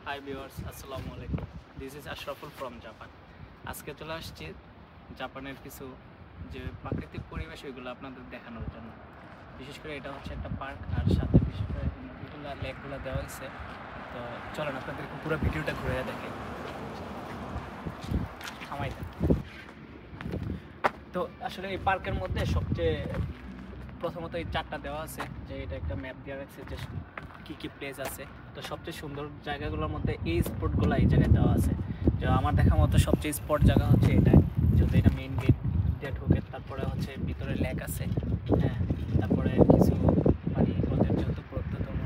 Hi viewers, আসসালামু আলাইকুম। This is Ashraful from Japan. আজকে চলে আসছি জাপানের কিছু যে প্রাকৃতিক পরিবেশ ওইগুলো আপনাদের দেখানোর জন্য। বিশেষ করে এটা হচ্ছে একটা পার্ক, আর সাথে বিশেষ করে নদীগুলো লেকগুলো দেওয়া হয়েছে। তো চলেন আপনাদেরকে পুরো ভিডিওটা ঘুরে দেখে থামাই দেন। তো আসলে এই পার্কের মধ্যে সবচেয়ে প্রথমত এই চারটা দেওয়া আছে, যে এটা একটা ম্যাপ দেওয়া রাখছে যে কী কী প্লেস আছে। তো সবচেয়ে সুন্দর জায়গাগুলোর মধ্যে এই স্পটগুলো এই জায়গায় দেওয়া আছে। যে আমার দেখা মতো সবচেয়ে স্পট জায়গা হচ্ছে এটাই, যদি এটা মেইন গেট দিয়ে ঢুকে। তারপরে হচ্ছে ভিতরে লেক আছে, হ্যাঁ। তারপরে কিছু মানে ওদের যেহেতু প্রত্যতম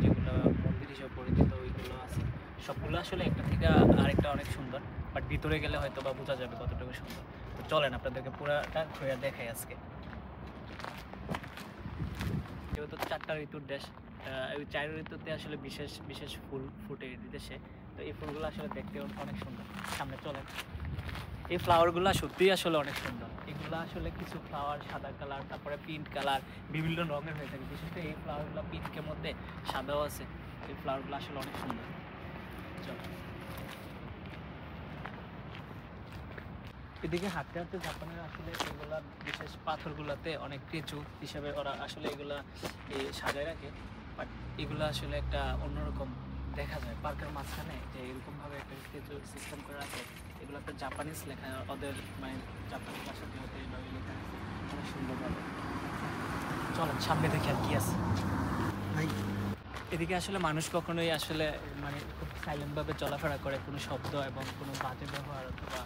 যেগুলো মন্দির হিসেবে পরিচিত ওইগুলো আছে। সবগুলো আসলে একটা থেকে আরেকটা অনেক সুন্দর, বাট ভিতরে গেলে হয়তো বা বোঝা যাবে কতটুকু সুন্দর। তো চলেন আপনাদেরকে পুরোটা ঘুরে দেখাই আজকে। যেহেতু চারটা ঋতুর দেশ, এই চার ঋতুতে আসলে বিশেষ বিশেষ ফুল ফুটে এই দেশে। তো এই ফুলগুলো আসলে দেখতে অনেক সুন্দর। সামনে চলেন। এই ফ্লাওয়ারগুলো সত্যিই আসলে অনেক সুন্দর। এগুলো আসলে কিছু ফ্লাওয়ার সাদা কালার, তারপরে পিঙ্ক কালার, বিভিন্ন রঙের হয়ে থাকে। বিশেষ করে এই ফ্লাওয়ারগুলো পিঙ্কের মধ্যে সাদাও আছে। এই ফ্লাওয়ারগুলো আসলে অনেক সুন্দর। চলো এদিকে হাঁটতে হাঁটতে জাপানের আসলে এগুলা বিশেষ পাথরগুলোতে অনেক স্ট্যাচু হিসাবে ওরা আসলে এগুলা সাজায় রাখে। বাট এগুলো আসলে একটা অন্যরকম দেখা যায় পার্কের মাঝখানে, যে এরকমভাবে একটা স্ট্যাচু সিস্টেম করে রাখে। এগুলো একটা জাপানিজ লেখা, ওদের মানে জাপানি ভাষাতে হতে এইভাবে লেখা আছে অনেক সুন্দরভাবে। চলেন সামনে দেখি আর কি আছে। এদিকে আসলে মানুষ কখনোই আসলে মানে খুব সাইলেন্টভাবে চলাফেরা করে, কোনো শব্দ এবং কোনো বাজে ব্যবহার অথবা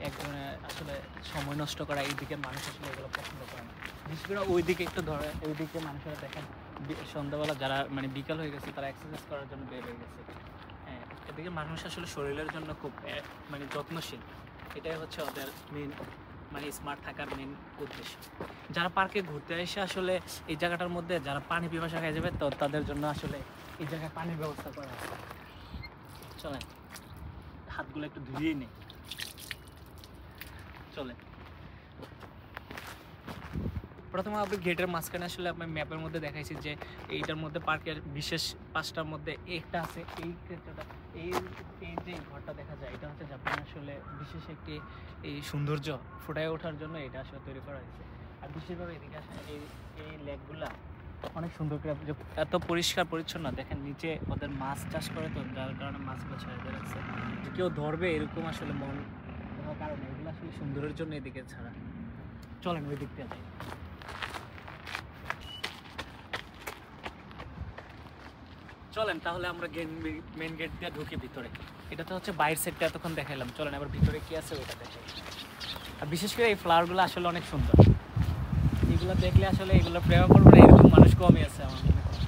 একজনের আসলে সময় নষ্ট করা, এইদিকে মানুষ আসলে এগুলো পছন্দ করে না। বিশেষ করে ওইদিকে একটু ধরে, ওইদিকে মানুষেরা দেখেন সন্ধ্যাবেলা যারা মানে বিকাল হয়ে গেছে তারা এক্সারসাইজ করার জন্য বের হয়ে গেছে। হ্যাঁ, এদিকে মানুষ আসলে শরীরের জন্য খুব মানে যত্নশীল। এটাই হচ্ছে ওদের মেন মানে স্মার্ট থাকার মেন উদ্দেশ্য। যারা পার্কে ঘুরতে এসে আসলে এই জায়গাটার মধ্যে যারা পানি পিপাসা খেয়ে যাবে, তো তাদের জন্য আসলে এই জায়গায় পানির ব্যবস্থা করা আছে। চলেন হাতগুলো একটু ধুয়েই নেই। চলে প্রথমে আপনি গেটের মাঝখানে আসলে আপনার ম্যাপের মধ্যে দেখাইছি যে এইটার মধ্যে পার্কের বিশেষ পাঁচটার মধ্যে একটা আছে। এই ক্ষেত্রটা এই এই যে ঘরটা দেখা যায়, এটা হচ্ছে জাপানে আসলে বিশেষ একটি এই সৌন্দর্য ফুটায় ওঠার জন্য এটা আসলে তৈরি করা হয়েছে। আর বিশেষভাবে এদিকে আসলে এই লেকগুলা অনেক সুন্দর করে, এত পরিষ্কার পরিচ্ছন্ন। দেখেন নিচে ওদের মাছ চাষ করে, তো যার কারণে মাছগুলো ছেড়ে দিয়ে রাখছে, যে কেউ ধরবে এরকম আসলে মন কোনো কারণে। এগুলো আসলে সুন্দরের জন্য এদিকে ছাড়া। চলেন ওই দিকটা যাই। চলেন তাহলে আমরা মেন গেট দিয়ে ঢুকি ভিতরে। এটা তো হচ্ছে বাইরের সেটটা এতক্ষণ দেখাইলাম। চলেন আবার ভিতরে কি আছে ওইটা দেখাই। আর বিশেষ করে এই ফ্লাওয়ারগুলো আসলে অনেক সুন্দর। এগুলো দেখলে আসলে এগুলো প্রেম করবো না এরকম মানুষ কমই আছে আমার মনে হয়।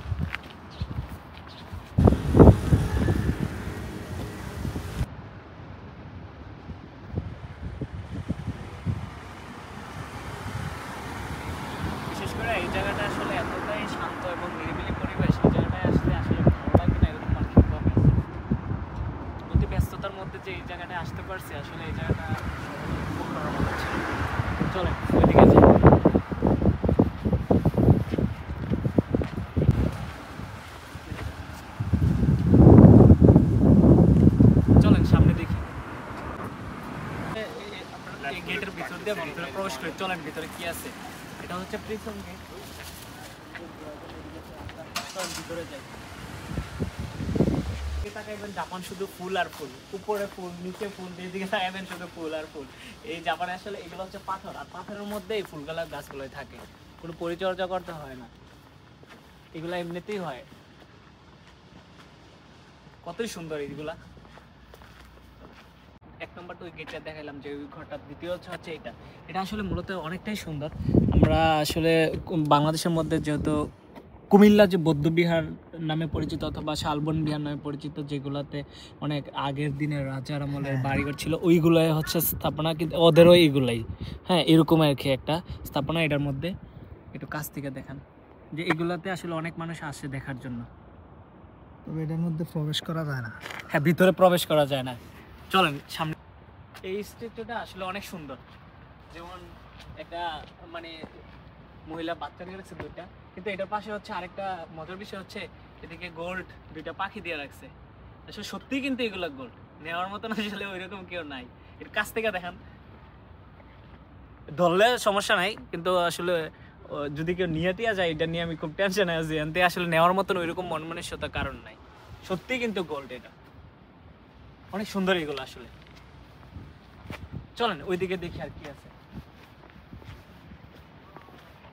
বিশেষ করে এই জায়গাটা আসলে এতটাই শান্ত এবং নিরিবিলি পরিবেশ, এই জায়গাটায় আসলে আসলে ভালো লাগে না এরকম মানুষ কমই আছে। অতি ব্যস্ততার মধ্যে যে এই জায়গাটায় আসতে পারছি, আসলে এই জায়গাটা খুব ভালো লাগছে। চলেন ওইদিকে যাই। চলেন সামনে দেখি। এই গেটের ভিতর দিয়ে ভিতরে প্রবেশ করে চলেন ভিতরে কি আছে। এটা হচ্ছে প্রিজম গেট। ভিতরে যাই। তাকাইবেন জাপান শুধু ফুল আর ফুল, উপরে ফুল নিচে ফুল, যেদিকে তাকাইবেন শুধু ফুল আর ফুল। এই জাপানে আসলে এগুলো হচ্ছে পাথর, আর পাথরের মধ্যে এই ফুলগুলা গাছগুলোই থাকে, কোনো পরিচর্যা করতে হয় না, এগুলা এমনিতেই হয়। কতই সুন্দর এইগুলা। এক নম্বর তো ওই গেটটা দেখালাম যে ওই ঘরটা, দ্বিতীয় হচ্ছে এটা। এটা আসলে মূলত অনেকটাই সুন্দর। আমরা আসলে বাংলাদেশের মধ্যে যেহেতু কুমিল্লা যে বৌদ্ধবিহার নামে পরিচিত অথবা শালবন বিহার নামে পরিচিত, যেগুলোতে অনেক আগের দিনের রাজার আমলের বাড়িঘর ছিল, ওইগুলাই হচ্ছে স্থাপনা, কিন্তু ওদেরও এইগুলাই। হ্যাঁ, এরকম আর কি একটা স্থাপনা। এটার মধ্যে একটু কাছ থেকে দেখান যে এগুলাতে আসলে অনেক মানুষ আসে দেখার জন্য, তবে এটার মধ্যে প্রবেশ করা যায় না। হ্যাঁ, ভিতরে প্রবেশ করা যায় না। চলেন সামনে। এই স্ট্যাচুটা আসলে অনেক সুন্দর। যেমন একটা মানে মহিলা বাচ্চা নিয়ে রাখছে দুইটা, কিন্তু এটার পাশে হচ্ছে আরেকটা মজার বিষয় হচ্ছে এদিকে গোল্ড দুইটা পাখি দিয়ে রাখছে। আসলে সত্যিই কিন্তু এগুলো গোল্ড, নেওয়ার মতন আসলে ওইরকম কেউ নাই। এর কাছ থেকে দেখান, ধরলে সমস্যা নাই, কিন্তু আসলে যদি কেউ নিয়ে টিয়া যায় এটা নিয়ে আমি খুব টেনশনে আছি। এনতে আসলে নেওয়ার মতন ওইরকম মন মানসিকতার কারণ নাই, সত্যিই কিন্তু গোল্ড। এটা অনেক সুন্দর এগুলো আসলে। চলেন ওইদিকে দেখি আর কি আছে।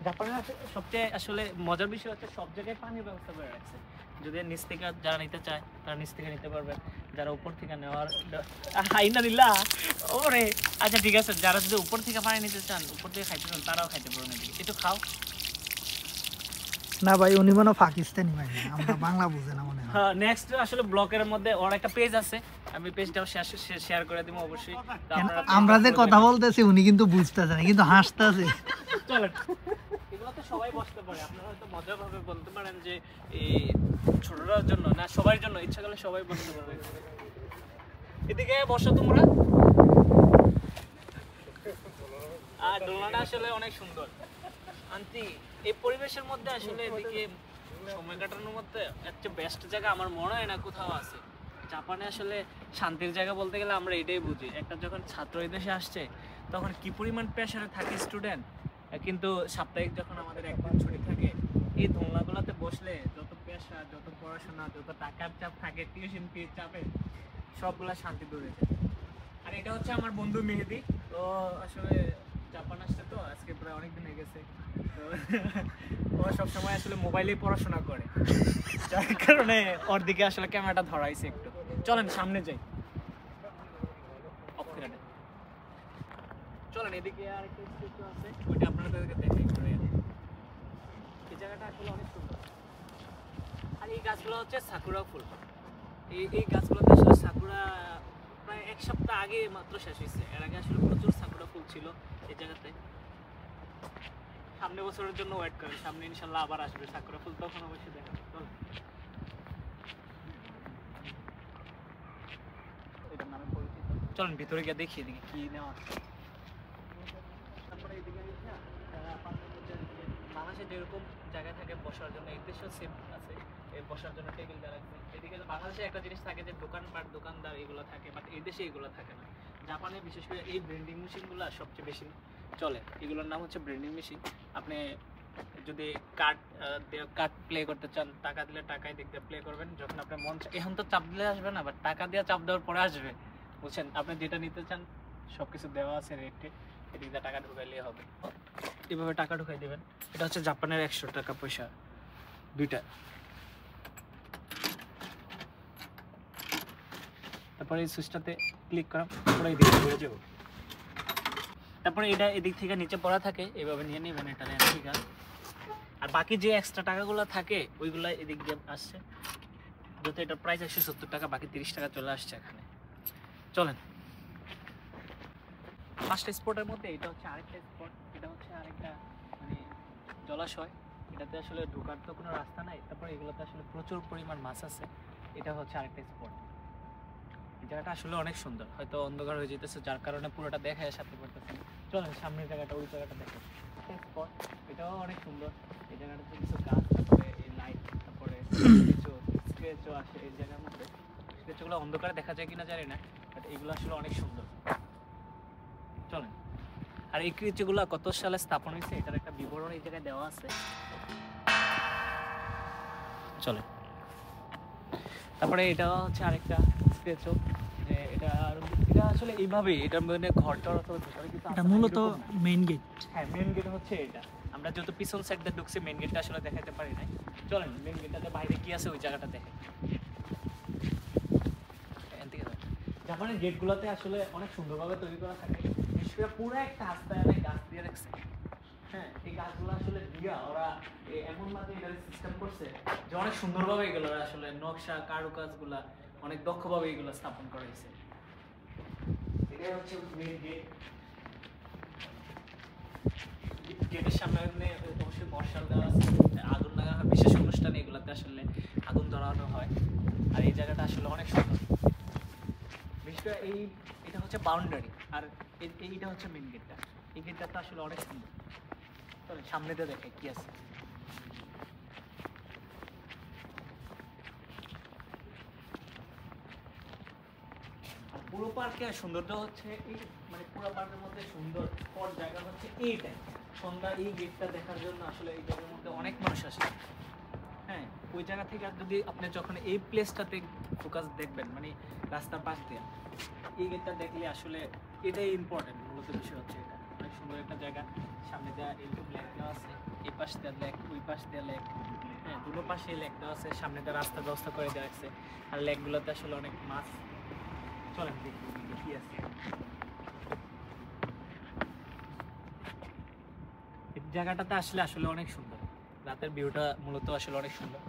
জাপানের সবচেয়ে আসলে মজার বিষয় হচ্ছে সব জায়গায় পানির ব্যবস্থা করে রাখছে। যদি নিচ থেকে যারা নিতে চায় তারা নিচ থেকে নিতে পারবে, যারা উপর থেকে নেওয়ার হাইনা দিলা ওরে। আচ্ছা ঠিক আছে, যারা যদি উপর থেকে পানি নিতে চান, উপর থেকে খাইতে চান, তারাও খাইতে পারবেন। একটু খাও না ভাই, উনি মনে হয় পাকিস্তানি ভাই, আমরা বাংলা বুঝে না মনে হয়। হ্যাঁ, নেক্সট আসলে ব্লগের মধ্যে ওর একটা পেজ আছে, আমি পেজটাও শেয়ার করে দিব অবশ্যই। তো আপনারা আমরা যে কথা বলতেছি উনি কিন্তু বুঝতেছে না, কিন্তু হাসতেছে। চলেন, এগুলো তো সবাই বসতে পারে। আপনারা হয়তো মজাভাবে বলতে পারেন যে এই ছোটরার জন্য না, সবার জন্য, ইচ্ছা করলে সবাই বসতে পারবে। এদিকে বসো তোমরা। আর দোলনাটা আসলে অনেক সুন্দর আন্টি। এই পরিবেশের মধ্যে আসলে এদিকে সময় কাটানোর মধ্যে একটা বেস্ট জায়গা আমার মনে হয় না কোথাও আছে। জাপানে আসলে শান্তির জায়গা বলতে গেলে আমরা এটাই বুঝি। একটা যখন ছাত্র এই দেশে আসছে তখন কি পরিমাণ প্রেশারে থাকে স্টুডেন্ট, কিন্তু সাপ্তাহিক যখন আমাদের একদিন ছুটি থাকে, এই দোলনাগুলোতে বসলে যত প্রেশার, যত পড়াশোনা, যত টাকার চাপ থাকে, টিউশন ফির চাপে, সবগুলা শান্তি দূরে যায়। আর এটা হচ্ছে আমার বন্ধু মেহেদি। তো আসলে জাপান আসছে তো আজকে প্রায় অনেকদিন হয়ে গেছে। তো ও সবসময় আসলে মোবাইলেই পড়াশোনা করে, যার কারণে ওর দিকে আসলে ক্যামেরাটা ধরাইছে একটু। চলেন সামনে যাই। চলেন এদিকে আর একটা স্ট্যাচু আছে, ওইটা আপনাদেরকে দেখাই ঘুরে। এই জায়গাটা আসলে অনেক সুন্দর। আর এই গাছগুলো হচ্ছে সাকুরা ফুল। এই গাছগুলোতে আসলে সাকুরা প্রায় এক সপ্তাহ আগে মাত্র শেষ হয়েছে। এর আগে আসলে প্রচুর সাকুরা ফুল ছিল এই জায়গাতে। সামনে বছরের জন্য ওয়েট করেন, সামনে ইনশাল্লাহ আবার আসবে সাকুরা ফুল, তখন অবশ্যই দেখা যাবে। এটার নামে পরিচিত। চলেন ভিতরে গিয়ে দেখি এদিকে কি নেওয়া আছে। তারপরে এদিকে বাংলাদেশে যেরকম জায়গা থাকে বসার জন্য, এই দেশেও সেম আছে, এই বসার জন্য টেবিল দেওয়া আছে। এদিকে বাংলাদেশে একটা জিনিস থাকে যে দোকানপাট, দোকানদার এগুলো থাকে, বাট এই দেশে এগুলো থাকে না। জাপানে বিশেষ করে এই ব্র্যান্ডিং মেশিনগুলো সবচেয়ে বেশি চলে। এগুলোর নাম হচ্ছে ব্র্যান্ডিং মেশিন। আপনি যদি কার্ড প্লে করতে চান, টাকা দিলে টাকায় দিক দিয়ে প্লে করবেন। যখন আপনার মন এখন তো চাপ দিলে আসবে না, বাট টাকা দিয়ে চাপ দেওয়ার পরে আসবে, বুঝছেন? আপনি যেটা নিতে চান সবকিছু দেওয়া আছে রেটে, এদিক দিয়ে টাকা ঢুকাইলে হবে। এভাবে টাকা ঢুকাই দেবেন। এটা হচ্ছে জাপানের 100 টাকা পয়সা দুইটা। তারপরে এই সুইচটাতে ক্লিক করা, পুরো এদিকে ঘুরে যাবো। তারপরে এটা এদিক থেকে নিচে পড়া থাকে, এভাবে নিয়ে নেবেন, এটা ঠিক আছে। আর বাকি যে এক্সট্রা টাকাগুলো থাকে ওইগুলো এদিক দিয়ে আসছে। যত এটার প্রাইস 170 টাকা, বাকি 30 টাকা চলে আসছে এখানে। চলেন পাঁচটা স্পটের মধ্যে এটা হচ্ছে আরেকটা স্পট। এটা হচ্ছে আরেকটা মানে জলাশয়। এটাতে আসলে ঢোকার তো কোনো রাস্তা নাই। তারপর এগুলোতে আসলে প্রচুর পরিমাণ মাছ আছে। এটা হচ্ছে আরেকটা স্পট। এই জায়গাটা আসলে অনেক সুন্দর, হয়তো অন্ধকার হয়ে যেতেছে যার কারণে পুরোটা দেখা সাথে করতেছে। চলেন সামনের জায়গাটা, ওই জায়গাটা দেখো স্পট, এটাও অনেক সুন্দর। এই জায়গাটাতে কিছু গাছ, তারপরে এই লাইট, তারপরে কিছু স্ক্রেচও আসে এই জায়গার মধ্যে। স্ক্রেচগুলো অন্ধকারে দেখা যায় কিনা জানি না, বাট এগুলো আসলে অনেক সুন্দর। চলেন। আর এই ক্রিচগুলো কত সালে স্থাপন হয়েছে এটার একটা বিবরণ এই জায়গায় দেওয়া আছে। চলে। তারপরে এটা হচ্ছে আরেকটা স্কেচও, যে এটা আসলে এইভাবে এটা মানে ঘরটার অথবা ভিতরে কিন্তু এটা মূলত মেইন গেট। হ্যাঁ, মেইন গেট হচ্ছে এটা। আমরা যেহেতু পিছন সাইড দিয়ে ঢুকছি, মেইন গেটটা আসলে দেখাতে পারি নাই। চলেন মেইন গেটটাতে বাইরে কি আছে ওই জায়গাটা দেখে। জাপানের গেটগুলোতে আসলে অনেক সুন্দরভাবে তৈরি করা থাকে। বিশেষ করে পুরো একটা আস্তায় গাছ দিয়ে রাখছে। হ্যাঁ, এই গাছগুলো আসলে দিয়া ওরা এমন ভাবে এটা সিস্টেম করছে যে অনেক সুন্দরভাবে এগুলো আসলে নকশা কারুকাজগুলা অনেক দক্ষভাবে এগুলো স্থাপন করা হয়েছে। এটাই হচ্ছে মেইন গেট। গেটের সামনে অবশ্যই মশাল দেওয়া আছে, আগুন লাগানো হয় বিশেষ অনুষ্ঠানে, এগুলোতে আসলে আগুন ধরানো হয়। আর এই জায়গাটা আসলে অনেক সুন্দর। বিশেষ করে এটা হচ্ছে বাউন্ডারি, আর এইটা হচ্ছে মেইন গেটটা। এই গেটটা তো আসলে অনেক সুন্দর। চলেন সামনে দিয়ে দেখে কি আছে। পুরো পার্কের সৌন্দর্য হচ্ছে এই, মানে পুরো পার্কের মধ্যে সুন্দর স্পট জায়গা হচ্ছে এইটাই। সন্ধ্যার এই গেটটা দেখার জন্য আসলে এই জায়গার মধ্যে অনেক মানুষ আসে। হ্যাঁ, ওই জায়গা থেকে আর যদি আপনি যখন এই প্লেসটাতে ফোকাস দেখবেন, মানে রাস্তার পাশ দিয়ে এই গেটটা দেখলে আসলে এটাই ইম্পর্টেন্ট। মূলত বিষয় হচ্ছে এটা অনেক সুন্দর একটা জায়গা। সামনে দেওয়া এরকম লেক দেওয়া আছে, এই পাশ দিয়ে লেক, ওই পাশ দিয়ে লেক। হ্যাঁ, দুটো পাশে লেক দেওয়া আছে, সামনে দিয়ে রাস্তার ব্যবস্থা করে দেওয়া আছে। আর লেকগুলোতে আসলে অনেক মাছ। চলেন দেখি ওদিকে কি আছে। এই জায়গাটাতে আসলে আসলে অনেক সুন্দর, রাতের ভিউটা মূলত আসলে অনেক সুন্দর।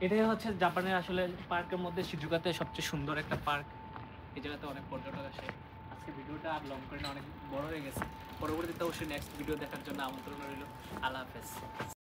এটাই হচ্ছে জাপানের আসলে পার্কের মধ্যে শিজুকাতে সবচেয়ে সুন্দর একটা পার্ক। এই জায়গাতে অনেক পর্যটক আসে। আজকে ভিডিওটা আর লং করে না, অনেক বড় হয়ে গেছে। পরবর্তীতে অবশ্যই নেক্সট ভিডিও দেখার জন্য আমন্ত্রণ রইল। আল্লাহ হাফেজ।